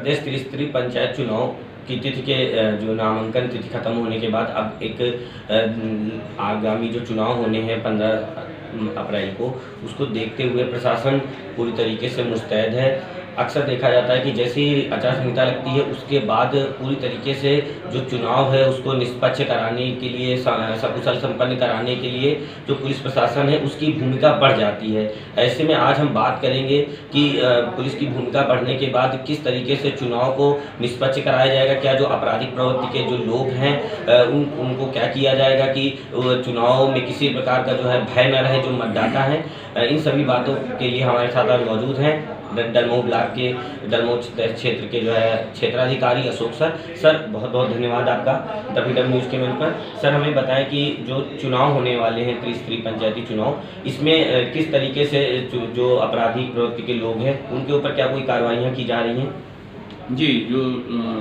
प्रदेश त्रिस्तरीय पंचायत चुनाव की तिथि के जो नामांकन तिथि खत्म होने के बाद अब एक आगामी जो चुनाव होने हैं 15 अप्रैल को, उसको देखते हुए प्रशासन पूरी तरीके से मुस्तैद है। अक्सर देखा जाता है कि जैसे ही आचार संहिता लगती है उसके बाद पूरी तरीके से जो चुनाव है उसको निष्पक्ष कराने के लिए, सकुशल संपन्न कराने के लिए जो पुलिस प्रशासन है उसकी भूमिका बढ़ जाती है। ऐसे में आज हम बात करेंगे कि पुलिस की भूमिका बढ़ने के बाद किस तरीके से चुनाव को निष्पक्ष कराया जाएगा। क्या जो आपराधिक प्रवृत्ति के जो लोग हैं उनको क्या किया जाएगा कि चुनाव में किसी प्रकार का जो है भय न रहे जो मतदाता हैं। इन सभी बातों के लिए हमारे साथ आज मौजूद हैं दलमऊ ब्लॉक के दलमऊ क्षेत्र के जो है क्षेत्राधिकारी अशोक सर बहुत बहुत धन्यवाद आपका WW न्यूज़ के मंच पर। सर हमें बताएं कि जो चुनाव होने वाले हैं त्रिस्तरीय पंचायती चुनाव, इसमें किस तरीके से जो आपराधिक प्रवृत्ति के लोग हैं उनके ऊपर क्या कोई कार्रवाइयाँ की जा रही हैं? जी, जो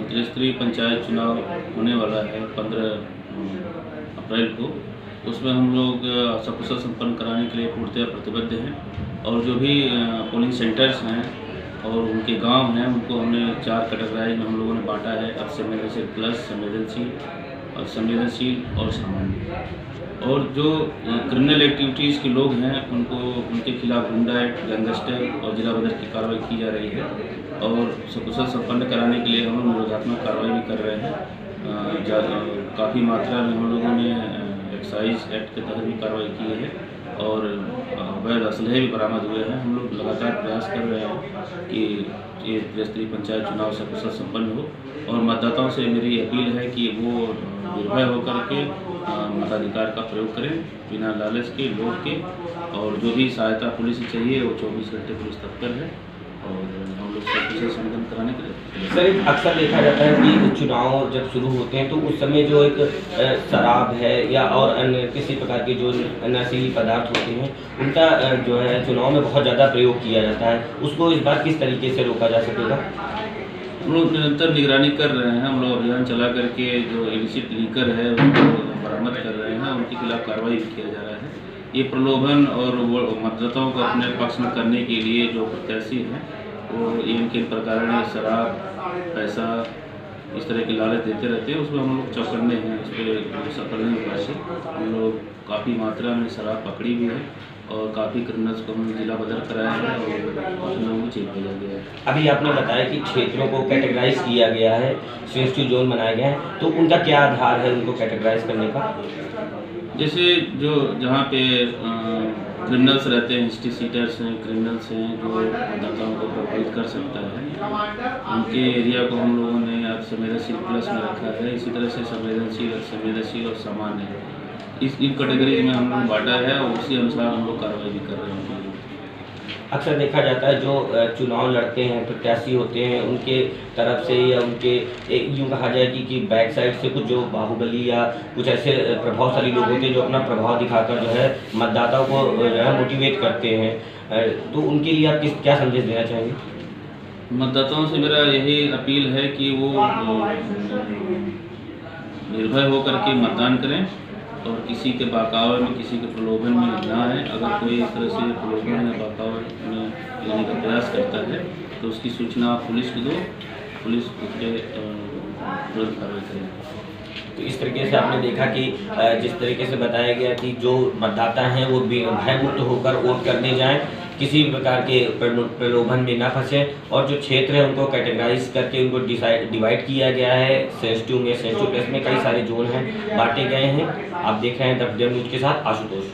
त्रिस्तरीय पंचायत चुनाव होने वाला है 15 अप्रैल को, उसमें हम लोग सकुशल संपन्न कराने के लिए पूर्णतः प्रतिबद्ध हैं। और जो भी पोलिंग सेंटर्स हैं और उनके गांव हैं उनको हमने 4 कैटेगराइज में हम लोगों ने बांटा है। अब संवेदनशील प्लस, संवेदनशील और सामान्य। और जो क्रिमिनल एक्टिविटीज़ के लोग हैं उनके खिलाफ गुंडा एक्ट, गैंगस्टर और जिला बदर की कार्रवाई की जा रही है। और सकुशल संपन्न कराने के लिए हम लोग निरोधात्मक कार्रवाई भी कर रहे हैं। काफ़ी मात्रा में हम लोगों ने एक्साइज एक्ट के तहत भी कार्रवाई की है और अवैध असलहे भी बरामद हुए हैं। हम लोग लगातार प्रयास कर रहे हैं कि ये त्रिस्तरीय पंचायत चुनाव सकुशल संपन्न हो। और मतदाताओं से मेरी अपील है कि वो निर्भय होकर के मताधिकार का प्रयोग करें, बिना लालच के, लोभ के। और जो भी सहायता पुलिस से चाहिए वो 24 घंटे पुलिस तत्पर है और हम लोग सकुशल संपन्न कराने के लिए। सर अक्सर देखा जाता है कि चुनाव जब शुरू होते हैं तो उस समय जो एक शराब है या और अन्य किसी प्रकार के जो नशीली पदार्थ होते हैं उनका जो है चुनाव में बहुत ज़्यादा प्रयोग किया जाता है। उसको इस बार किस तरीके से रोका जा सकेगा? हम लोग निरंतर निगरानी कर रहे हैं। हम लोग अभियान चला करके जो इलिसिट लीकर है उनको बरामद कर रहे हैं, उनके खिलाफ कार्रवाई भी किया जा रहा है। ये प्रलोभन और मतदाताओं को अपने पक्ष में करने के लिए जो प्रत्याशी हैं वो इनके प्रकार शराब, पैसा, इस तरह की लालच देते रहते हैं। उसमें हम लोग चौकन्ने हैं, उस पर सफल नहीं हुआ से हम लोग काफ़ी मात्रा में शराब पकड़ी भी है और काफ़ी क्रिमिनल्स को हमने जिला बदर कराया है और काफ़ी लोगों को जेल भेजा गया है। अभी आपने बताया कि क्षेत्रों को कैटेगराइज किया गया है, सेंसिटिव जोन बनाया गया है, तो उनका क्या आधार है उनको कैटेगराइज करने का? जैसे जो जहाँ पे क्रिमिनल्स रहते हैं, हिस्ट्री सीटर्स हैं, क्रिमिनल्स हैं जो मतदाताओं को प्रभावित कर सकता है, उनके एरिया को हम लोगों ने अब संवेदनशील प्लस में रखा है। इसी तरह से संवेदनशील और सामान्य इन कैटेगरी में हम लोग बांटा है और उसी अनुसार हम लोग कार्रवाई भी कर रहे हैं। अक्सर देखा जाता है जो चुनाव लड़ते हैं प्रत्याशी होते हैं उनके तरफ से या उनके यूँ कहा जाए कि बैक साइड से कुछ जो बाहुबली या कुछ ऐसे प्रभावशाली लोग होते हैं जो अपना प्रभाव दिखाकर जो है मतदाताओं को जो है मोटिवेट करते हैं, तो उनके लिए आप क्या संदेश देना चाहेंगे? मतदाताओं से मेरा यही अपील है कि वो निर्भय होकर के मतदान करें और किसी के बहकावे में, किसी के प्रलोभन में ना आए। अगर कोई इस तरह से प्रलोभन या बहकावे में लेने का प्रयास करता है तो उसकी सूचना पुलिस को दो, पुलिस उसके तुरंत कार्रवाई करेगी। तो इस तरीके से आपने देखा कि जिस तरीके से बताया गया कि जो मतदाता हैं वो भयमुक्त होकर वोट करने जाएं, किसी प्रकार के प्रलोभन में ना फंसे। और जो क्षेत्र है उनको कैटेगराइज करके उनको डिवाइड किया गया है। सेंसिटिव प्लस में कई सारे जोन हैं बांटे गए हैं। आप देख रहे हैं WW न्यूज़ के साथ आशुतोष।